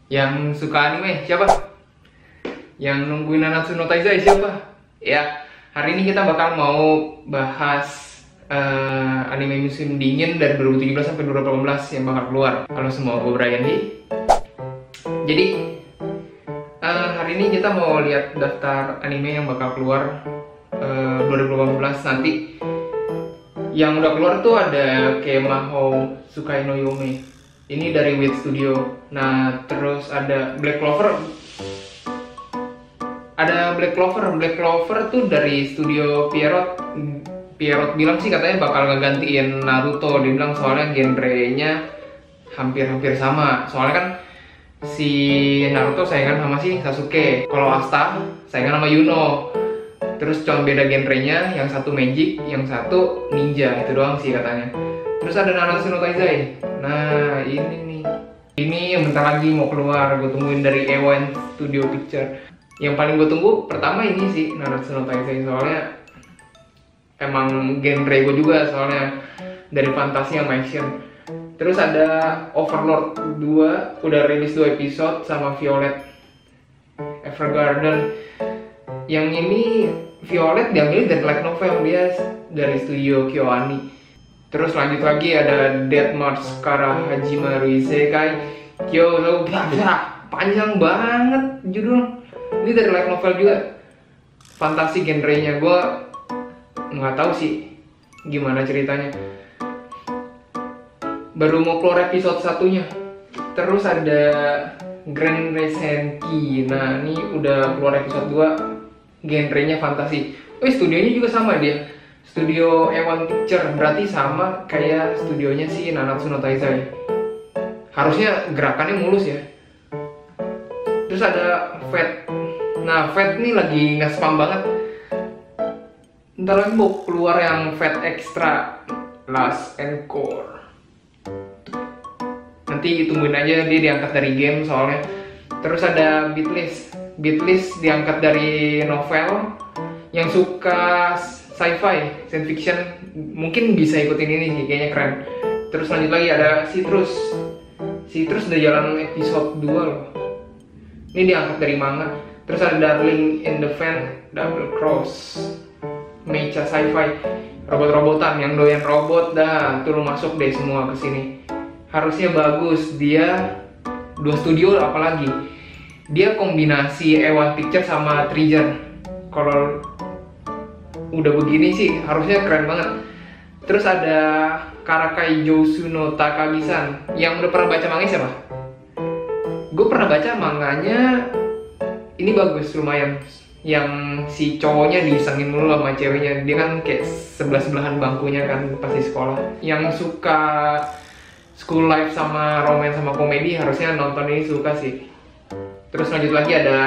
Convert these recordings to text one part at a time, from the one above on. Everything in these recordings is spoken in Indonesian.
Yang suka anime siapa? Yang nungguin Nanatsu no Taizai siapa? Ya, hari ini kita bakal mau bahas anime musim dingin dari 2017 sampai 2018 yang bakal keluar. Halo semua, gue Brian Lee. Jadi hari ini kita mau lihat daftar anime yang bakal keluar 2018 nanti. Yang udah keluar tuh ada Kemahou Sukai no Yome. Ini dari Wit Studio. Nah, terus ada Black Clover. Ada Black Clover. Black Clover tuh dari studio Pierrot. Pierrot bilang sih katanya bakal ngegantiin Naruto. Dia bilang soalnya genrenya hampir-hampir sama. Soalnya kan si Naruto saingan sama si Sasuke. Kalau Asta saingan sama Yuno. Terus cuma beda genrenya, yang satu magic, yang satu ninja. Itu doang sih katanya. Terus ada Nanatsu no Taizai. Nah, ini nih. Ini yang bentar lagi mau keluar. Gue tungguin dari A1 Studio Picture. Yang paling gue tunggu pertama ini sih, Nanatsu no Taizai. Soalnya emang genre gue juga, soalnya dari fantasi sama action. Terus ada Overlord 2, udah rilis 2 episode sama Violet Evergarden. Yang ini Violet diambil dari light novel, dia dari studio KyoAni. Terus lanjut lagi ada Death March Kara Hajimaru Isekai Kyo, panjang banget judul. Ini dari light novel juga, fantasi genrenya. Gue nggak tahu sih gimana ceritanya, baru mau keluar episode satunya. Terus ada Grand Resenki. Nah, ini udah keluar episode 2, genrenya fantasi. Oh, studionya juga sama dia, studio A1 Picture, berarti sama kayak studionya si Nanatsu no Taizai. Harusnya gerakannya mulus ya. Terus ada Fate. Nah, Fate ini lagi nge-spam banget. Ntar lagi mau keluar yang Fate Extra Last Encore. Nanti tungguin aja, dia diangkat dari game soalnya. Terus ada Beatlist. Beatlist diangkat dari novel. Yang suka sci-fi, science fiction, mungkin bisa ikutin ini sih, kayaknya keren. Terus lanjut lagi ada Citrus. Citrus udah jalan episode 2 loh. Ini diangkat dari manga. Terus ada Darling in the Fan, Double Cross, Mecha Sci-Fi, robot-robotan, yang doyan robot dah, tuh lu masuk deh semua ke sini. Harusnya bagus, dia 2 studio apalagi. Dia kombinasi A1 Picture sama Trigger. Kalau udah begini sih harusnya keren banget. Terus ada Karakai Jousu no Takagi-san. Yang udah pernah baca manganya siapa? Gue pernah baca manganya. Ini bagus, lumayan. Yang si cowoknya disengin mulu sama ceweknya. Dia kan kayak sebelah-sebelahan bangkunya kan pas di sekolah. Yang suka school life sama romance sama komedi harusnya nonton ini suka sih. Terus lanjut lagi ada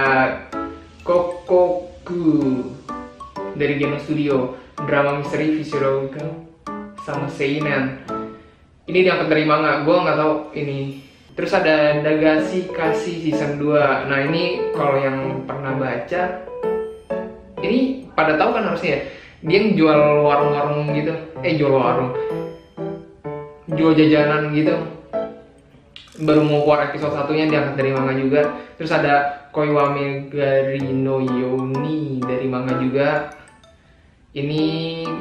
Kokoku dari Geno Studio, drama misteri physiological sama seinen. Ini diangkat dari manga, gue nggak tahu ini. Terus ada Dagashi Kashi season 2. Nah, ini kalau yang pernah baca, ini pada tahu kan harusnya ya. Dia yang jual warung-warung gitu, jual warung, jual jajanan gitu. Baru mau keluar episode satunya, diangkat dari manga juga. Terus ada Koiwame Gari no Yoni dari manga juga. Ini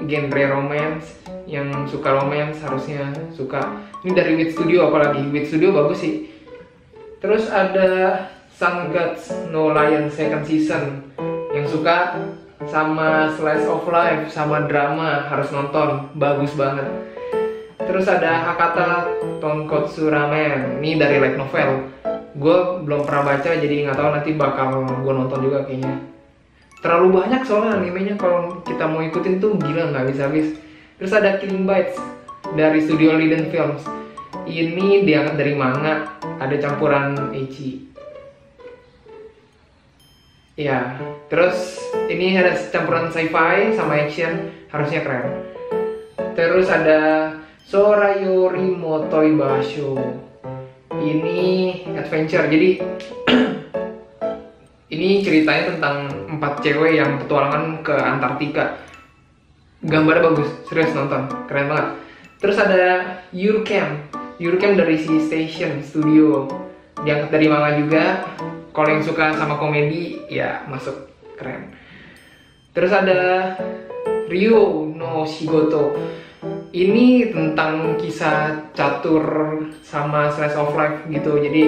genre romance, yang suka romance harusnya suka. Ini dari Wit Studio, apalagi Wit Studio bagus sih. Terus ada Sun Gods no Lion second season. Yang suka sama slice of life sama drama harus nonton, bagus banget. Terus ada Hakata Tonkotsu Ramen. Ini dari light novel. Gue belum pernah baca, jadi nggak tahu, nanti bakal gue nonton juga kayaknya. Terlalu banyak soalnya animenya, kalau kita mau ikutin tuh gila nggak bisa habis. Terus ada Killing Bites dari studio Liden Films. Ini diangkat dari manga, ada campuran ecchi. Ya, terus ini ada campuran sci-fi sama action, harusnya keren. Terus ada Sorayori Motoi Basho. Ini adventure, jadi ini ceritanya tentang 4 cewek yang petualangan ke Antartika. Gambarnya bagus, serius nonton, keren banget. Terus ada Yurcam dari si Station Studio. diangkat dari manga juga. Kalau yang suka sama komedi ya masuk, keren. Terus ada Ryo no Shigoto. Ini tentang kisah catur sama slice of life gitu. Jadi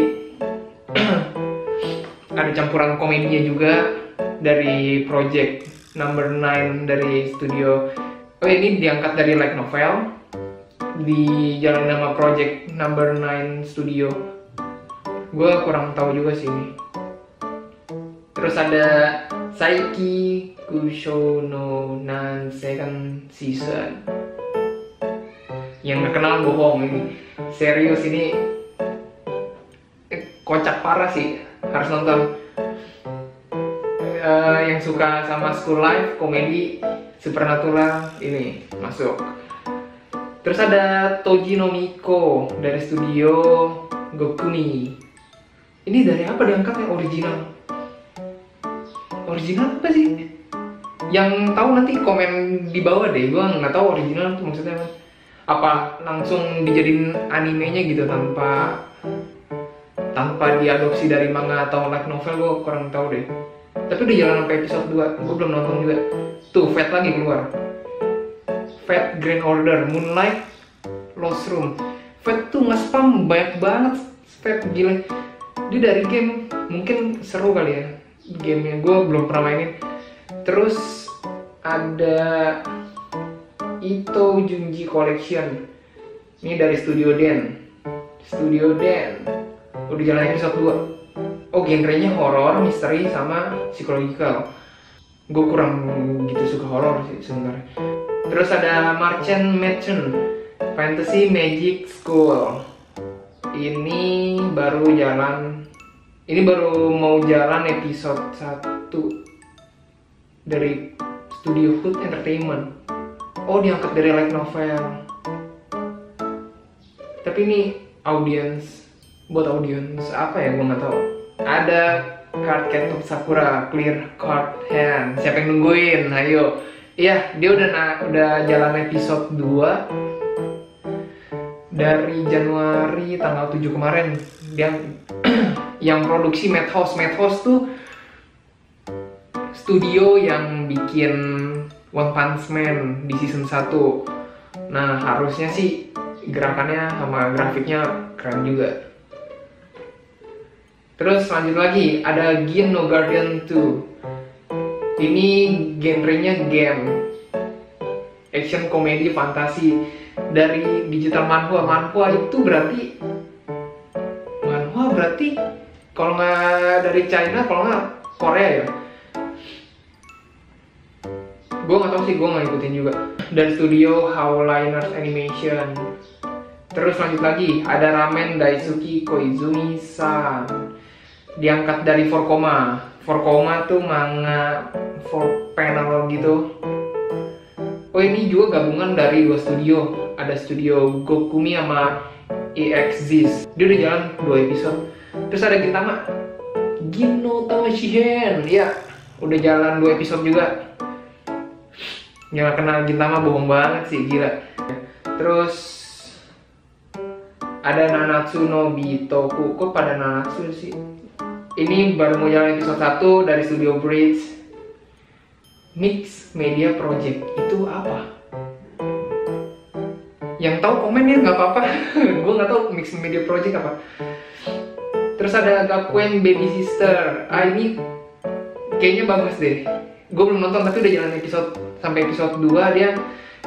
ada campuran komedinya juga dari project number 9 dari studio. Oh, ini diangkat dari light novel, dijalani nama project number 9 studio. Gue kurang tahu juga sih ini. Terus ada Saiki Kusho no Nan Second Season. Yang gak kenal bohong ini. Serius ini kocak parah sih, harus nonton. Yang suka sama school life, komedi, supernatural, ini masuk. Terus ada Toji no Miko dari studio Gokumi. Ini dari apa diangkatnya? Original apa sih? Yang tahu nanti komen di bawah deh. Gua nggak tahu original itu maksudnya apa. Apa langsung dijadiin animenya gitu tanpa diadopsi dari manga atau light novel, gue kurang tahu deh. Tapi udah jalan sampai episode 2, gue belum nonton juga. Tuh, Fate lagi keluar. Fate Grand Order, Moonlight, Lost Room. Fate tuh nge-spam banyak banget. Fate gila. Dia dari game, mungkin seru kali ya gamenya, gue belum pernah mainin. Terus ada Ito Junji Collection. Ini dari Studio Den. Udah jalan episode 2. Oh, genrenya horor, misteri, sama psikologikal. Gue kurang gitu suka horor sih sebenarnya. Terus ada Merchant Mansion, Fantasy Magic School. Ini baru mau jalan episode 1 dari Studio Hood Entertainment. Oh, diangkat dari light novel. Tapi ini buat audience apa ya, gue nggak tahu. Ada Card Captor Sakura Clear Card Hand. Siapa yang nungguin? Ayo. Iya, dia udah jalan episode 2 dari Januari tanggal 7 kemarin. Dia yang produksi Madhouse. Madhouse tuh studio yang bikin One Punch Man di season 1. Nah, harusnya sih gerakannya sama grafiknya keren juga. Terus lanjut lagi, ada Gin no Guardian 2. Ini genrenya game, action, komedi, fantasi. Dari digital manhwa. Manhwa berarti kalau nggak dari China, kalau nggak Korea ya. Gue nggak tahu sih, gue nggak ikutin juga. Dari studio Howliners Animation. Terus lanjut lagi, ada Ramen Daisuki Koizumi-san. Diangkat dari 4 Koma. 4 Koma tuh manga 4 panel gitu. Oh, ini juga gabungan dari 2 studio. Ada studio Gokumi sama EXZIS. Dia udah jalan 2 episode. Terus ada Gintama, Gino Tamashihen. Ya, udah jalan 2 episode juga. Yang gak kenal Gintama bohong banget sih, gila. Terus ada Nanatsu no Bitoku. Kok pada Nanatsu sih? Ini baru mau jalan episode 1 dari studio Bridge. Mix Media Project itu apa? Yang tahu komen ya, nggak apa-apa. Gue nggak tahu Mix Media Project apa. Terus ada Gakuen Baby Sister. Ini kayaknya bagus deh. Gue belum nonton tapi udah jalan sampai episode 2. Dia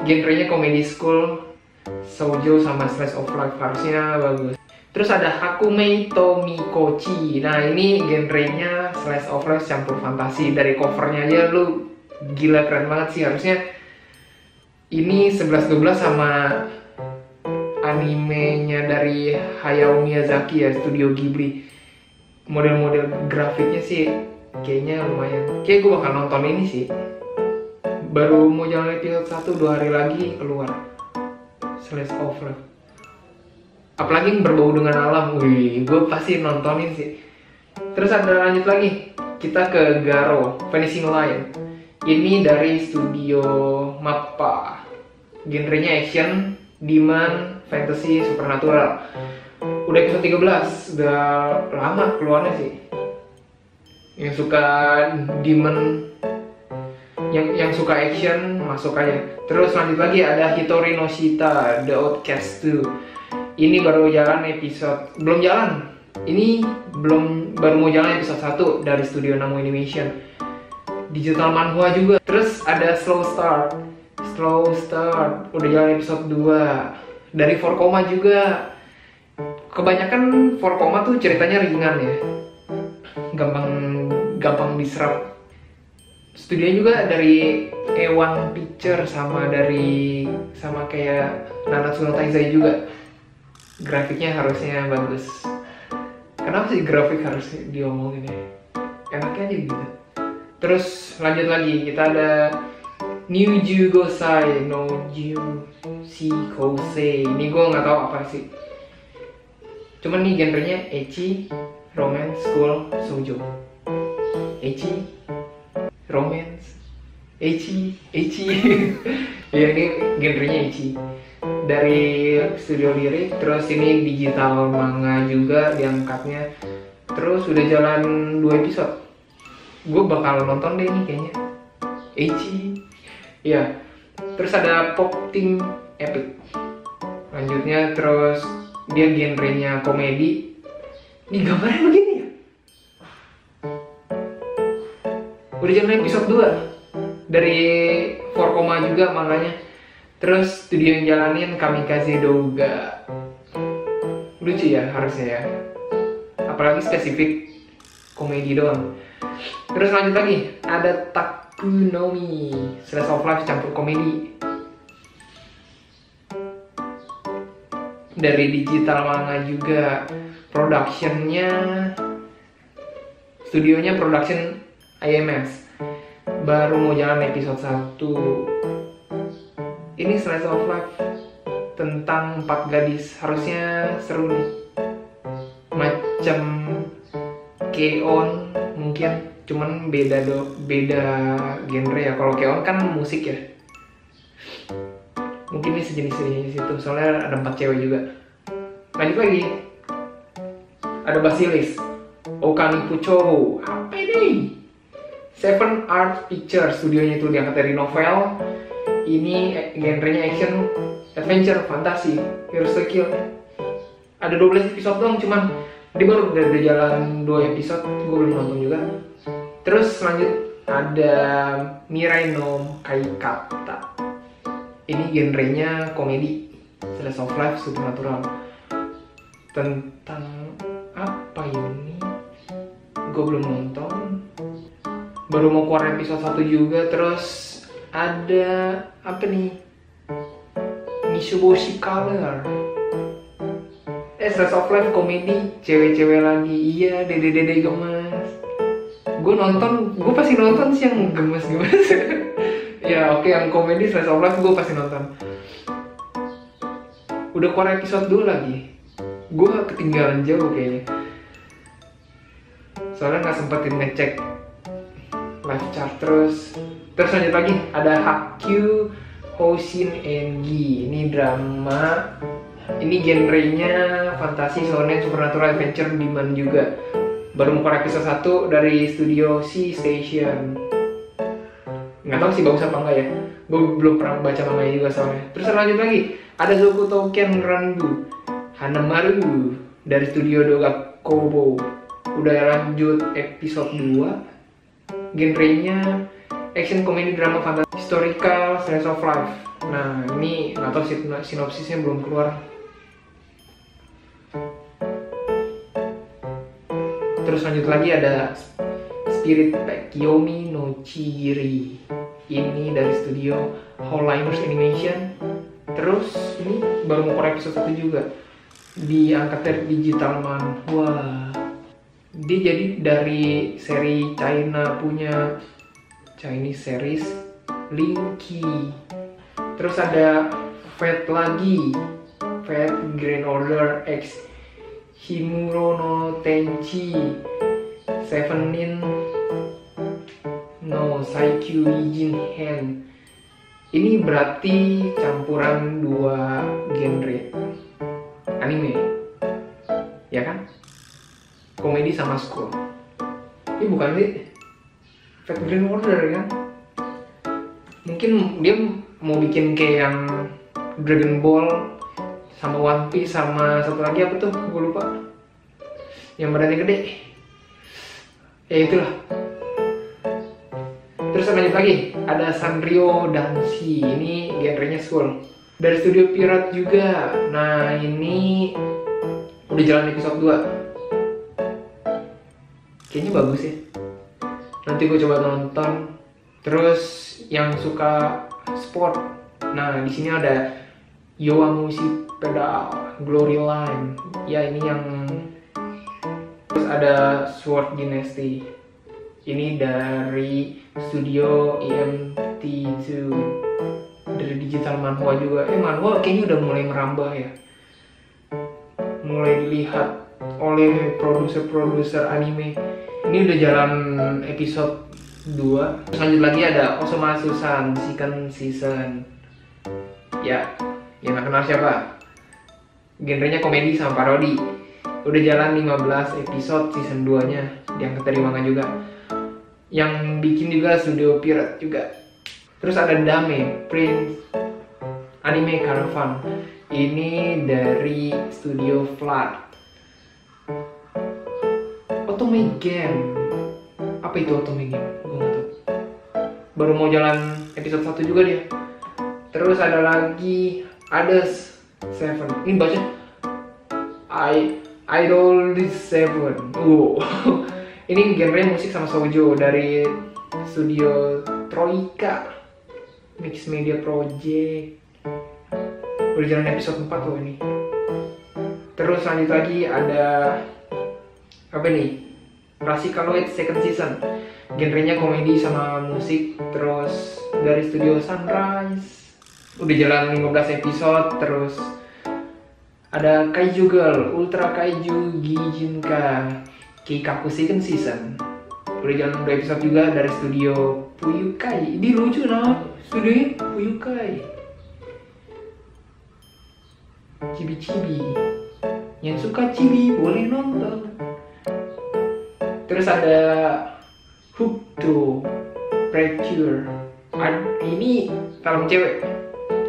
genrenya comedy school, shoujo sama slice of life, harusnya bagus. Terus ada Hakume Tomikochi. Nah, ini genrenya slice of life campur fantasi. Dari covernya aja lu gila, keren banget sih. Harusnya ini 11-12 sama animenya dari Hayao Miyazaki ya, Studio Ghibli. Model-model grafiknya sih kayaknya lumayan. Kayak gue bakal nonton ini sih. Baru mau jalan episode 1, 2 hari lagi keluar. Slice of life. Apalagi yang berbau dengan alam, gue pasti nontonin sih. Terus ada lanjut lagi, kita ke Garo, Vanishing Line. Ini dari studio Mappa. Genrenya action, demon, fantasy, supernatural. Udah episode 13, udah lama keluarnya sih. Yang suka demon, yang suka action masuk aja. Terus lanjut lagi ada Hitori no Shita The Outcast 2. Ini baru jalan episode, belum jalan. Ini baru mau jalan episode 1 dari studio Namo Animation. Digital manhwa juga. Terus ada Slow Start udah jalan episode 2 dari 4 Koma juga. Kebanyakan 4 Koma tuh ceritanya ringan ya, gampang diserap. Studio juga dari A1 Picture sama kayak Nanatsu no Taizai juga. Grafiknya harusnya bagus. Kenapa sih grafik harus diomongin ya? Enaknya aja gitu. Terus lanjut lagi, kita ada New Jugosai no Shikosei. Ini gue nggak tahu apa sih. Cuman nih genrenya ecchi, romance, school, shoujo. Ecchi, romance, ecchi. Ya ini genrenya ecchi. Dari studio lirik, terus ini digital manga juga diangkatnya. Terus udah jalan 2 episode. Gue bakal nonton deh ini kayaknya. Ecchi. Ya. Terus ada Pop Team Epic. Lanjutnya terus dia genrenya komedi. Ini gambarnya begini ya. Udah jalan episode 2 dari 4 Koma juga manganya. Terus studio yang jalanin Kamikaze Douga. Lucu ya harusnya ya. Apalagi spesifik komedi doang. Terus lanjut lagi ada Takunomi Slice of Life campur komedi. Dari digital manga juga. Productionnya, studionya Production IMS. Baru mau jalan episode 1. Ini Slice of Life tentang 4 gadis. Harusnya seru nih. Macam K-On mungkin, cuman beda genre ya. Kalau K-On kan musik ya. Mungkin ini sejenis itu. Soalnya ada 4 cewek juga. Lanjut lagi. Ada Basilisk Okani Pucho. Apa ini? Seven Art Pictures. Studionya itu diangkat dari novel. Ini genrenya action, adventure, fantasi, Heroes to Kill. Ada 12 episode doang, cuman dia baru udah jalan 2 episode, gue belum nonton juga. Terus lanjut ada Mirai no Kaikata. Ini genrenya komedi, slice of life, supernatural. Tentang apa ini? Gue belum nonton. Baru mau keluar episode 1 juga. Terus ada apa nih? Mishuboshi Color. Slice of life komedi, cewek-cewek lagi. Iya, dede-dede gemes. Gue pasti nonton sih yang gemes-gemes. Ya oke, yang komedi slice of life gue pasti nonton. Udah keluar episode 2 lagi. Gue ketinggalan jauh kayaknya. Soalnya nggak sempetin ngecek live chart. Terus lanjut lagi ada Hakyu Hoshin Engi. Ini drama. Ini genrenya fantasi, shonen, supernatural, adventure, demon juga. Baru mau keluar episode 1 dari studio C Station. Nggak tahu sih bagus apa enggak ya. Gue belum pernah baca manganya juga soalnya. Terus lanjut lagi ada Zokuto Ken Ranbu Hanamaru dari studio Doga Kobo. Udah lanjut episode 2. Genrenya action, komedi, drama, fantasi, historical, slice of life. Nah ini nggak tahu sinopsisnya belum keluar. Terus lanjut lagi ada Spirit Pack Yomi no Chigiri. Ini dari studio Howliners Animation. Terus ini baru mau keluar episode 1 juga. Diangkat dari digital manhwa. Dia jadi dari seri China punya Chinese series Linky. Terus ada Fate lagi, Fate Grand Order X Himuro no Tenchi Sevenin no Saikyu Ijin Hen. Ini berarti campuran 2 genre anime. ya kan? Komedi sama school. Ini bukan sih Fate Grand Order kan? Mungkin dia mau bikin kayak yang Dragon Ball sama One Piece sama satu lagi apa tuh? Gue lupa. Yang badannya gede. Ya itulah. Terus lanjut lagi, ada Sanrio Danshi. Ini genrenya school. Dari studio Pirate juga. Nah, ini udah jalan episode 2. Kayaknya bagus ya. Nanti gue coba nonton. Terus yang suka sport. Nah, di sini ada Yowamushi Pedal Glory Line. Ya, ini yang. Terus ada Sword Dynasty. Ini dari studio EMT2. Dari digital manhwa juga. Manhwa kayaknya udah mulai merambah ya. Mulai dilihat oleh produser-produser anime. Ini udah jalan episode 2. Terus lanjut lagi ada Osomatsu-san second season. Ya, yang gak kenal siapa? Genrenya komedi sama parodi. Udah jalan 15 episode season 2-nya. Yang dari manga juga. Yang bikin juga studio Pirate juga. Terus ada Dame Prince Anime Caravan. Ini dari studio Flood. Otome Game. Apa itu Otome Game? Gue gak tau. Baru mau jalan episode 1 juga dia. Terus ada lagi Hades 7. Ini baca Idol 7. Ini genre musik sama shoujo dari studio Troika Mix Media Project. Udah jalan episode 4 loh ini. Terus lanjut lagi ada apa nih? Rasicaloid second season. Genrenya komedi sama musik. Terus dari studio Sunrise. Udah jalan 15 episode. Terus ada Kaiju Girl Ultra Kaiju Gijinka Keikaku second season. Udah jalan 2 episode juga dari studio Fuyukai. Ini lucu nah, studionya Fuyukai. Cibi-cibi. Yang suka cibi boleh nonton. Terus ada Hooked Fracture. Ini film cewek.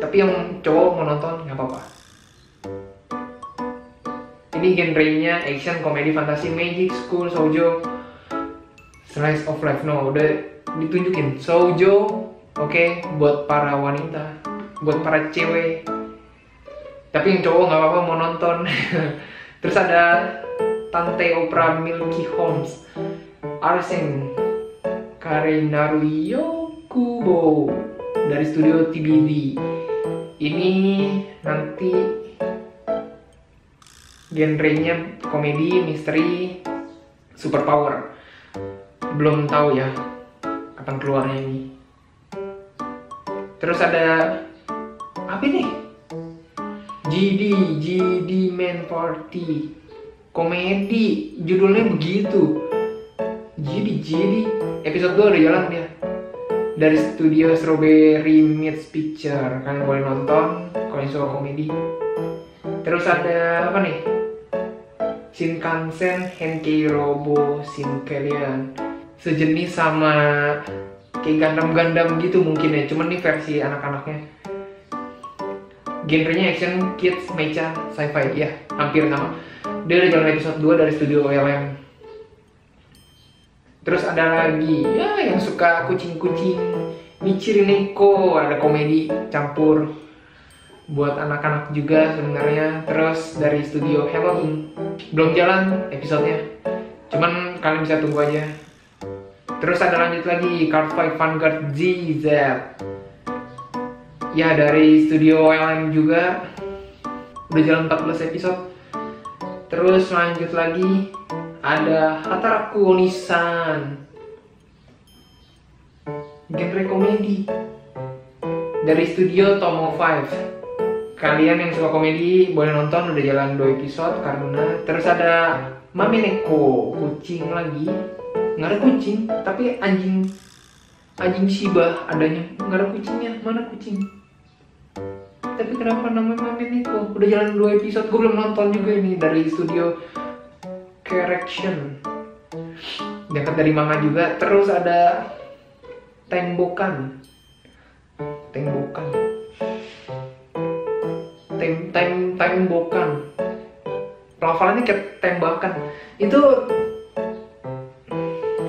Tapi yang cowok mau nonton nggak apa-apa. Ini genrenya action, komedi, fantasi, magic, school, shoujo, slice of life. No, udah ditunjukin shoujo, oke, buat para wanita, buat para cewek. Tapi yang cowok nggak apa-apa mau nonton. Terus ada Tante Opera Milky Holmes, Arsen Karenaru Yokubo dari studio TBD. Ini nanti genrenya komedi, misteri, superpower. Belum tahu ya kapan keluarnya ini. Terus ada apa nih? GD Man Party. Komedi, judulnya begitu. GD episode 2 udah jalan dia. Dari studio Strawberry Meets Picture. Kalian boleh nonton kalau yang suka komedi. Terus ada apa nih? Shinkansen Henkei Robo Shinkarian. Sejenis sama kayak Gundam gitu mungkin ya. Cuman ini versi anak-anaknya. Genrenya action, kids, mecha, sci-fi. Ya, hampir sama. Dia udah jalan episode 2 dari studio OLM. Terus ada lagi, ya yang suka kucing-kucing, Michiri Neko, ada komedi campur buat anak-anak juga sebenarnya. Terus dari studio Halloween, belum jalan episodenya, cuman kalian bisa tunggu aja. Terus ada lanjut lagi, Card Fight Vanguard ZZ. Ya dari studio OLM juga, udah jalan 14 episode. Terus lanjut lagi, ada Hataraku Onisan, genre komedi dari studio Tomo 5. Kalian yang suka komedi boleh nonton, udah jalan 2 episode karena. Terus ada Mamineko, kucing lagi. Nggak ada kucing, tapi anjing Shiba adanya. Nggak ada kucingnya, mana kucing? Tapi kenapa namanya Mamineko? Udah jalan 2 episode, gue belum nonton juga ini dari studio Correction, diangkat dari manga juga. Terus ada Tembokan, pelafalannya kayak tembakan. Itu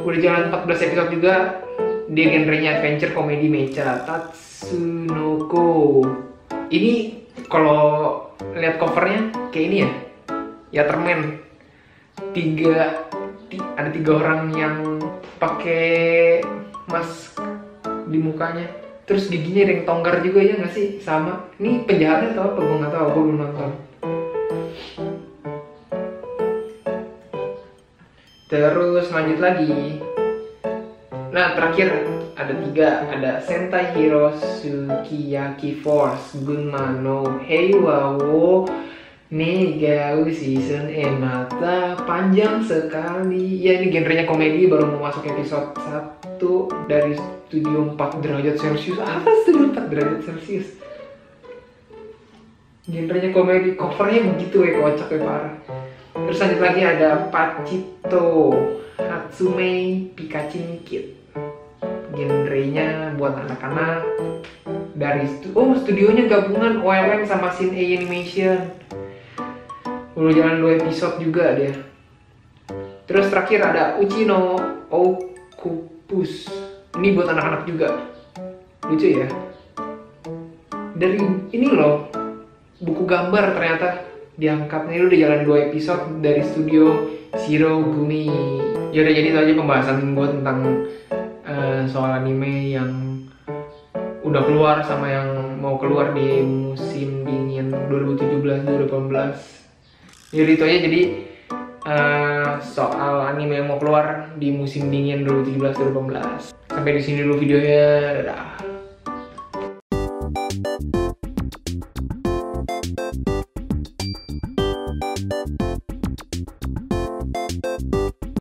udah jalan 14 episode juga. Dia genrenya adventure, komedi, mecha. Tatsunoko. Ini kalau lihat covernya kayak ini ya, Yatterman. Ada tiga orang yang pakai mask di mukanya, terus giginya ada yang tonggar juga, ya nggak sih? Sama. Ini penjahatnya atau apa? Gue nggak tahu, gue belum nonton. Terus lanjut lagi. Nah, terakhir ada 3, ada Sentai Hero Sukiyaki Force Gunma no Heiwa wo Negau Season Mata. Panjang sekali. Ya, ini genrenya komedi, baru mau masuk episode 1 dari Studio 4 Derajat Celcius. Apa Studio 4 Derajat Celcius? Genrenya komedi, covernya begitu ya, kocak ya, parah. Terus lanjut lagi ada Pachito Hatsume Pikachu Kid. Genrenya buat anak-anak, dari studionya gabungan OLM sama Shin Animation. Udah jalan 2 episode juga dia. Terus terakhir ada Uchi no Octopus. Ini buat anak-anak juga. Lucu ya. Dari ini loh, buku gambar ternyata diangkat. Ini udah jalan 2 episode dari studio Shiro Gumi. Ya udah, jadi itu aja pembahasan gue tentang soal anime yang udah keluar sama yang mau keluar di musim dingin 2017-2018. Jadi itu aja, jadi soal anime yang mau keluar di musim dingin 2017-2018. Sampai di sini dulu videonya, dadah.